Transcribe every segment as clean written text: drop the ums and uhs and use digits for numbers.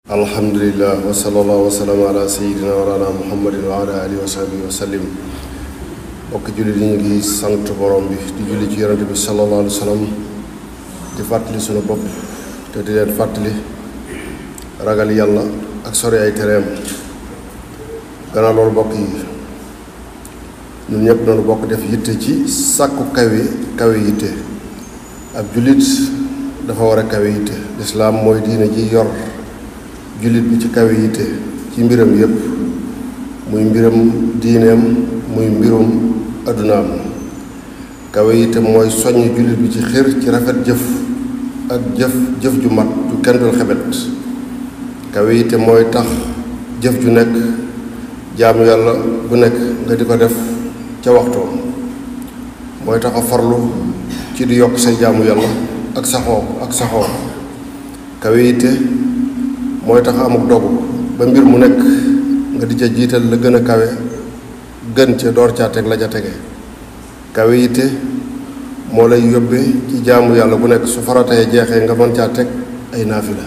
alhamdulillah wa sallallahu wa sallam ala sayyidina wa ala muhammadin wa ala alihi wa sahbihi wa sallim. bokk jullit yi ñu ngi sant borom bi di julli ci yonent bi sallallahu alayhi wa sallam di fàttali sunu bopp te di leen fàttali ragal yàlla ak sori ay tereem. gannaaw loolu bokk yi ñun ñëpp nañu bokk def yitte ci sàkku kawe yitte. ab jullit dafa war a kawe yitte. lislaam mooy diine ji yor jullit bi ci kawe yitte ci mbiram yépp, muy mbiram diineem muy mbirum addunaam. kawe yitte mooy soññ jullit bi ci xër ci rafet jëf ak jëf ju mat ju kenn dul xebet. kawe yitte mooy tax jëf ju nekk jaamu yàlla bu nekk nga di ko def ca waxtoom. mooy tax a farlu ci di yokk say jaamu yàlla ak saxoo. kawe yitte mooy tax amuk dogu ba mbir mu nekk nga di ca jiital la gën a kawe gën ca door caa teg la ca tege. kawe yitte moo lay yóbbe ci jaamu yàlla bu nekk su faratee jeexee nga mën caa teg ay naafila.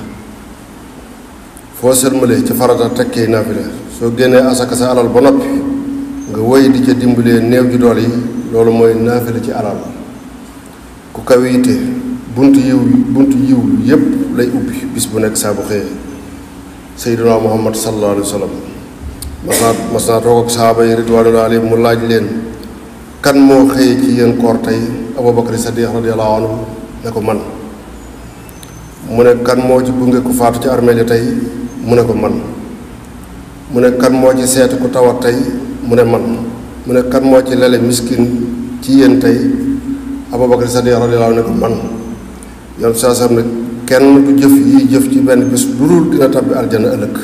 foo sëlmalee ci farata teg kay naafila. soo génnee asaka sa alal ba noppi nga woy di ca dimbalee néew ju dool yi, loolu mooy naafila ci alal. ku kawe yitte buntu yiw yépp lay ubbi bis bu nekk saa bu xëyee. Seydina Muhammad sallallahu alayhi wa sallam mas naa toog ak sahaaba yi ridwanullahi alayhim mu laaj leen, kan moo xëyee ci yéen koor tey? Abubakar Sadiq radiyallahu anhu ne ko man. mu ne kan moo ci gunge ku faatu ci armeel yi tey? mu ne ko man. mu ne kan moo ci seeti ku tawat tey? mu ne man. mu ne kan moo ci lele miskin ci yéen tey? Abubakar Sadiq radiyallahu anhu ne ko man. yoon saa sam ne kenn du jëf ci benn bés lu dul dina tabbi aljana ëllëg.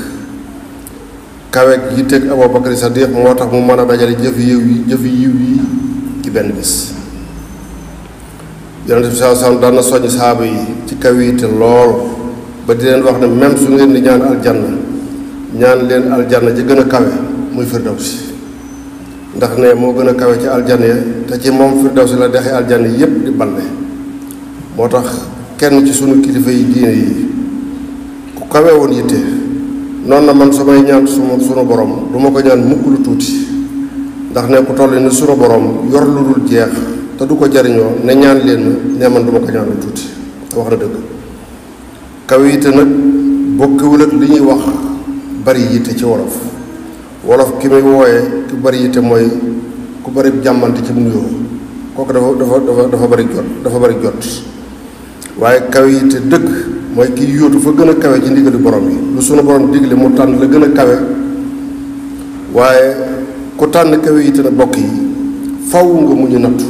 kaweeg yi teg Abubakar Sadiq moo tax mu mën a dajale jëf yiw yi ci benn bés. yonent bi saa sam daan na soññ saaba yi ci kaw yi te lool ba di leen wax ne même su ngeen di ñaan aljanna ñaan leen aljanna ci gën a kawe muy firdawsi, ndax ne moo gën a kawe ci aljanna ya te ci moom firdawsi la dexe aljanna yépp di balle. moo tax kenn ci sunu kilifa yi diine yi ku kawe woon yitte noonu na man samay ñaan sunu borom du ma ko ñaan mukk lu tuuti, ndax ne ku toll ni sunu borom yor lu dul jeex te du ko jariñoo ne ñaan leen ne man du ma ko ñaan lu tuuti. te wax na dëgg. kawe yitte nag bokkewul ak li ñuy wax bari yitte ci wolof ki muy wooyee ku bari yitte mooy ku bari jàmmante ci nuyoo. kooku dafa bari jot. waaye kawe yitte dëgg mooy kiy yóotu fa gën a kawe ci ndigali borom yi. lu sunu borom digle mu tànn la gën a kawe. waaye ku tànn kawe yitte na bokk yi faw nga muñu nattu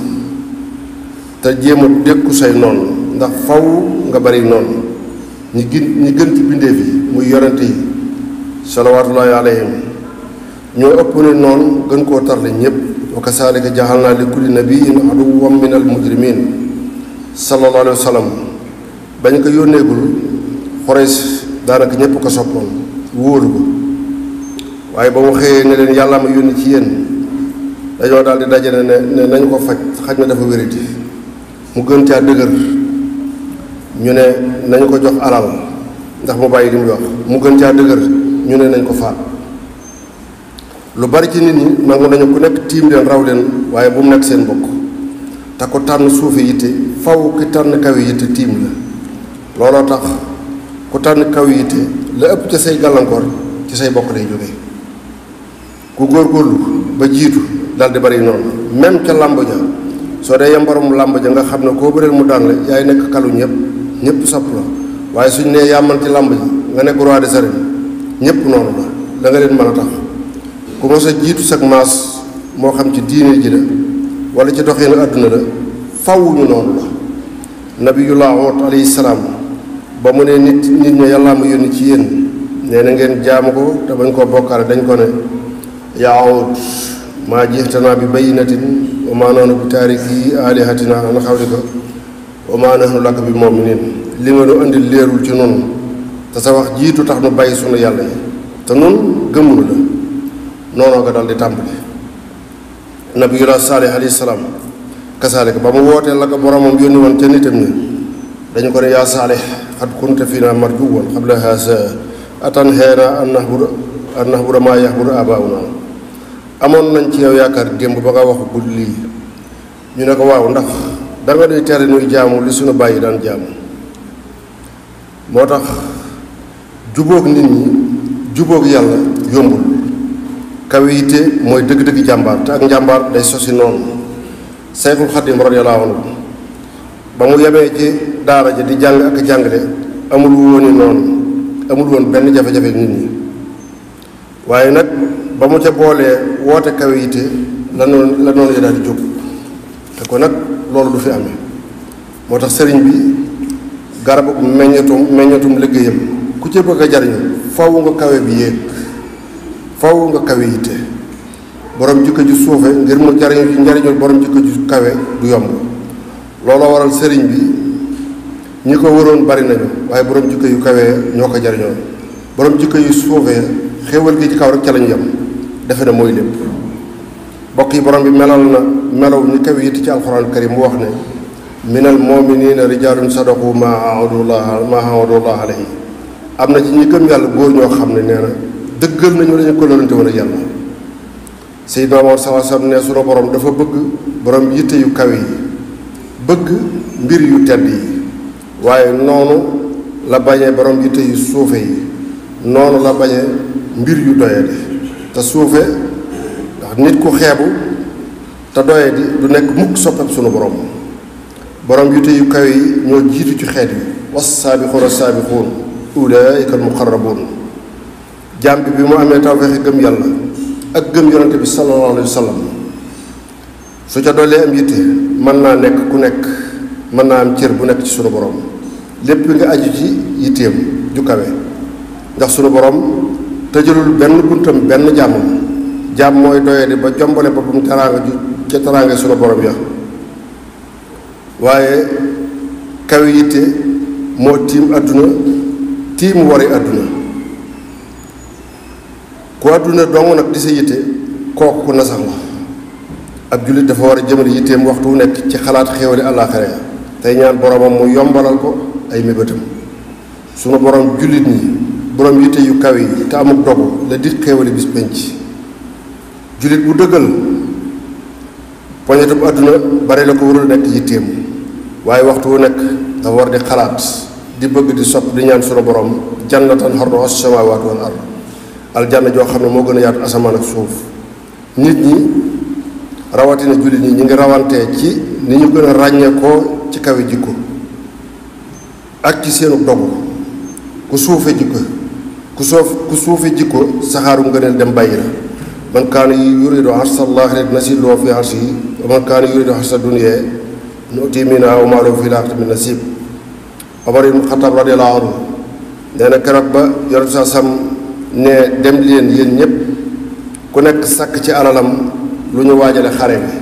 te jéem a dékku say noonu, ndax faw nga bari noonu. ñi gën ci bindeef yi muy yonente yi salawaatullaahi alayhim ñoo ëpp ne noonu gën koo tarle ñépp. wa kasaalika jaxalnaa li kulli nabiyyin aduwwan minal mujrimiin sallallahu alayhi wa sallam. bañ ko yónneegul Xurays daanaka ñépp ko soppoon wóolu ko, waaye ba mu xëyee ne leen yàlla ma yónni ci yéen dañoo daal di dajale ne nañu ko xaj na dafa wéradi. mu gën caa dëgër ñu ne nañu ko jox alal ndax mu bàyyi li mu wax. mu gën caa dëgër ñu ne nañ ko faat. lu bari ci nit ñi nangu nañu ku nekk tiim leen raw leen, waaye bu mu nekk seen bokk. te ko tànn suufe yitte faw ki tànn kawe yitte tiim la. looloo tax ku tànn kawe yitte la ëpp ca say gàllankoor ci say bokk lay jóge. ku góorgóorlu ba jiitu dal di bari noonu. même ca làmb ja soo dee yambarum làmb ja nga xam ne koo bëreel mu daan la yaay nekk kalu ñëpp sopp la. waaye suñ nee yàmmal ci làmb ji nga nekk roi des arènes ñëpp noonu la nga leen mën a tax. ku mos a jiitu sag maas moo xam ci diine ji la wala ci doxinu àdduna la fawuñu noonu la. nabiyullah Huud alayhi salaam ba mu ne nit ña yàllaa ma yónni ci yéen nee na ngeen jaamu ko te bañ koo bokkaale dañ ko ne yaa Huud maa ji'tanaa bi bayyinatin wa maa nahnu bi taariki aalihatinaa an qawlika wa maa nahnu laka bi mu'miniin. li nga nu andi leerul ci noonu te sa wax jiitu tax nu bàyyi sunu yàlla yi te nun gëmunu la. noonoo nga dal di tàmbali. nabiyullah Saalih alayhi salaam kasaalika ba mu wootee la ko boromam yónni woon ca nitam ñi dañu ko ne yaa Saalih qad kunta fiinaa marjuwan qabla haazaa atanhaana an na'buda maa ya'budu aabaa'unaa. amoon nañ ci yow yaakaar démb ba nga waxu guddi lii ñu ne ko waaw ndax danga nuy tere nuy jaamu li suñu bàyyi daan jaamu. moo tax jubóog nit ñi jubóog yàlla yombul. kawe yitte mooy dëgg-dëgg jàmbaar te ak njàmbaar day sosi noonu. Sayxul Xadim radiyallaahu anhu ba mu yemee ci daara ja di jàng ak jàngale amul wooni noonu, amul woon benn jafe-jafe nit ñi. waaye nag ba mu ca boolee woote kawe yitte la noonu ya daal di jóg te ko nag loolu du fi amee. moo tax sëriñ bi garabu meññatum liggéeyam ku ci bëgg a jariñu faw nga kawe bi yéeg, faw nga kawe yitte. borom jikko ju suufe ngir mu jariñu ci njariñul borom jikko ju kawe du yomb. looloo waral sëriñ bi ñi ko waroon bari nañu waaye borom jikko yu kawee ñoo ko jariñoo. borom jikko yu suufee xéewal gi ci kaw rek ca lañu yem, defe na mooy lépp. bokk yi borom bi melal na melaw ñi kawe yitte ci alxuraan karim mu wax ne minal mu'miniina rijaalun sadaqu maa ahadullah alayhi. am na ci ñi gëm yàlla góor ñoo xam ne nee na dëggal nañu lañu ko lorante woon ak yàlla. Seydina Muhammad sallallahu alayhi wasallam ne sunu borom dafa bëgg borom yitte yu kawe yi, bëgg mbir yu tedd yi, waaye noonu la bañee borom yitte yu suufe yi, noonu la bañee mbir yu doyadi te suufe. ndax nit ku xeebu te doyadi du nekk mukk soppeb sunu borom. borom yitte yu kawe yi ñoo jiitu ci xeet yi. was-saabiquuna as-saabiquun ulaa'ika al-muqarrabuun. jaam bi mu amee tawfeexi gëm yàlla ak gëm yonante bi sallallahu alayhi wa sallam su ca doolee am yitte mën naa nekk ku nekk, mën naa am cër bu nekk ci sunu borom. lépp nga aju ci yitteem ju kawe ndax sunu borom tëjalul benn buntam benn jàmmam. jàmm mooy doyadi ba jombale boppam teraanga ju ca teraanga sunu borom ya. waaye kawe yitte moo tiim àdduna tiim wari àdduna. ku àdduna dong nag di sa yitte kooku ku nasax la. ab jullit dafa war a jëmale yitteem waxtu wu nekk ci xalaat xéewali àllaaxira ya tey ñaan boromam mu yombalal ko ay mébétam. sunu borom jullit ñi borom yitte yu kawe yi te amuk dogu la dit xéewali bis penc. jullit bu dëggal poñetum àdduna bari la ko warul nekk yitteem, waaye waxtu wu nekk dafa war di xalaat di bëgg di sopp di ñaan sunu borom jannatan arduha as-samaawaatu wal ard. aljanna joo xam ne moo gën a yaatu asamaan ak suuf. nit ñi rawatina jullit ñi ngi rawantee ci ni ñu gën a ràññeekoo ci kawe jikko ak ci seenu dogu. ku suufe jikko ku suufe jikko saxaaru ngëneel dem bàyyi la. man kaana yuridu harsa llaaxirati nasiibhu fi harsihi wa man kaana yuridu harsa dunya nu'tihi minhaa wa maa lahu fil aaxirati min nasiib. Omar ibn Xattaab radiyallaahu anhu nee na keroog ba Yonent sa sam ne dem leen yéen ñëpp ku nekk sàkk ci alalam lu ñu waajale xare bi.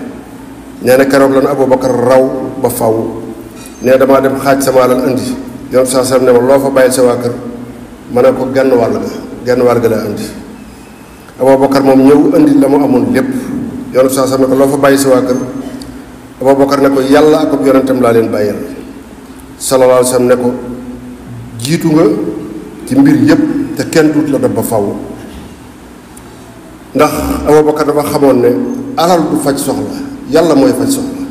nee na keroog lan Abubakar raw ba faw. nee damaa dem xaaj sama alal indi. Yonent sa sam ne ma loo fa bàyyil sa waa kër ma ne ko genn wàll ga laa indi. Abubakar moom ñëw indi la mu amoon lépp. Yonent sa sam ne ko loo fa bàyyi sa waa kër. Abubakar ne ko yàlla ak ab yonentam laa leen bàyyil. sallallahu alayhi wa sallam ne ko jiitu nga ci mbir yépp te kenn duut la def ba faw. ndax Abubakar dafa xamoon ne alal du faj soxla, yàlla mooy faj soxla.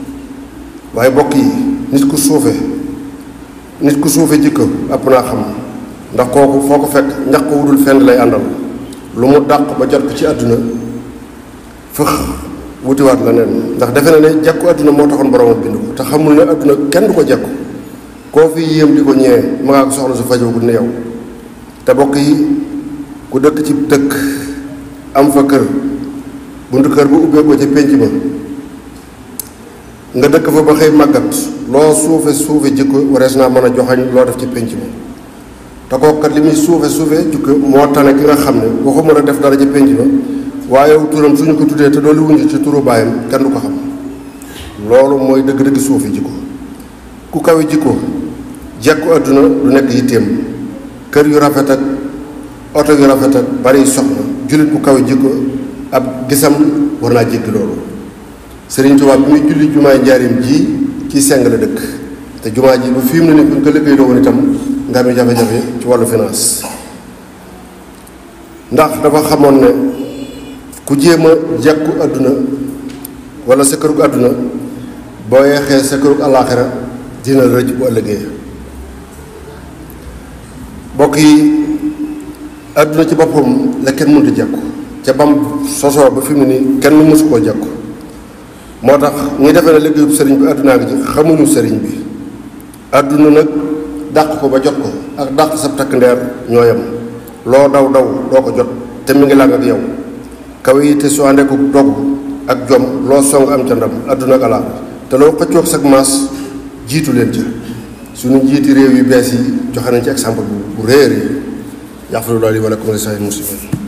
waaye bokk yi nit ku suufe jikko ëpp naa xam. ndax kooku foo ko fekk ñax ko wudul fenn lay àndal. lu mu dàq ba jot ko ci àdduna fëx wutiwaat la neen. ndax defe na ne jekku àdduna moo taxoon boromam bind ko te xamul ne àdduna kenn du ko jekku. koo fi yéem di ko ñëwee ma ngaa ko soxla su fajoogut ne yow. te bokk yi ku dëkk ci dëkk am fa kër buntu kër bu ubbee ko ci pénc ma nga dëkk fa ba xëy màggat loo suufe jikko warees naa mën a joxañ loo def ci pénc ma. te kooku kat li muy suufe jikko moo tane ki nga xam ne waxu mën a def dara ci pénc ma waaye turam suñu ko tuddee te doolu wuñu ci turu baayam kenn du ko xam. loolu mooy dëgg-dëgg suufe jikko. ku kawe jikko jekku àdduna du nekk yitteem. kër yu rafet ak oto yu rafet ak bari soxna jullit bu kawe jikko ab gisam war naa jéggi loolu. Sëriñ Tuubaa bi muy julli jumaay njaarim ji ci seng la dëkk te jumaa ji ba fi mu ne ni buñ ko liggéey doo woon itam nga am jafe-jafe ci wàllu finance. ndax dafa xamoon ne ku jéem a jekku àdduna wala sa kërug àdduna boo yeexee sa kërug àllaaxira dina rëcc bu ëllëgee. bokk yi àdduna ci boppam la kenn mënut a jekku ca bam sosoo ba fi mu ni kenn mësu koo jekku moo tax ñi defee ne liggéeyub sëriñ bi àddunaa ngi ci xamuñu sëriñ bi. àdduna nag dàq ko ba jot ko ak dàq sab takk ndeer ñoo yem loo daw doo ko jot te mi ngi làng ak yow kawe yi te su àndee ko dogu ak jom loo song am ca ndam àdduna ak alaaxira te loo xëccoog sag maas jiitu leen ca suñu njiiti réew yu bees yi joxe nañ ci exemple bu réer yi yaxfirullaahu li wa lakum wa li saa'iril muslimiin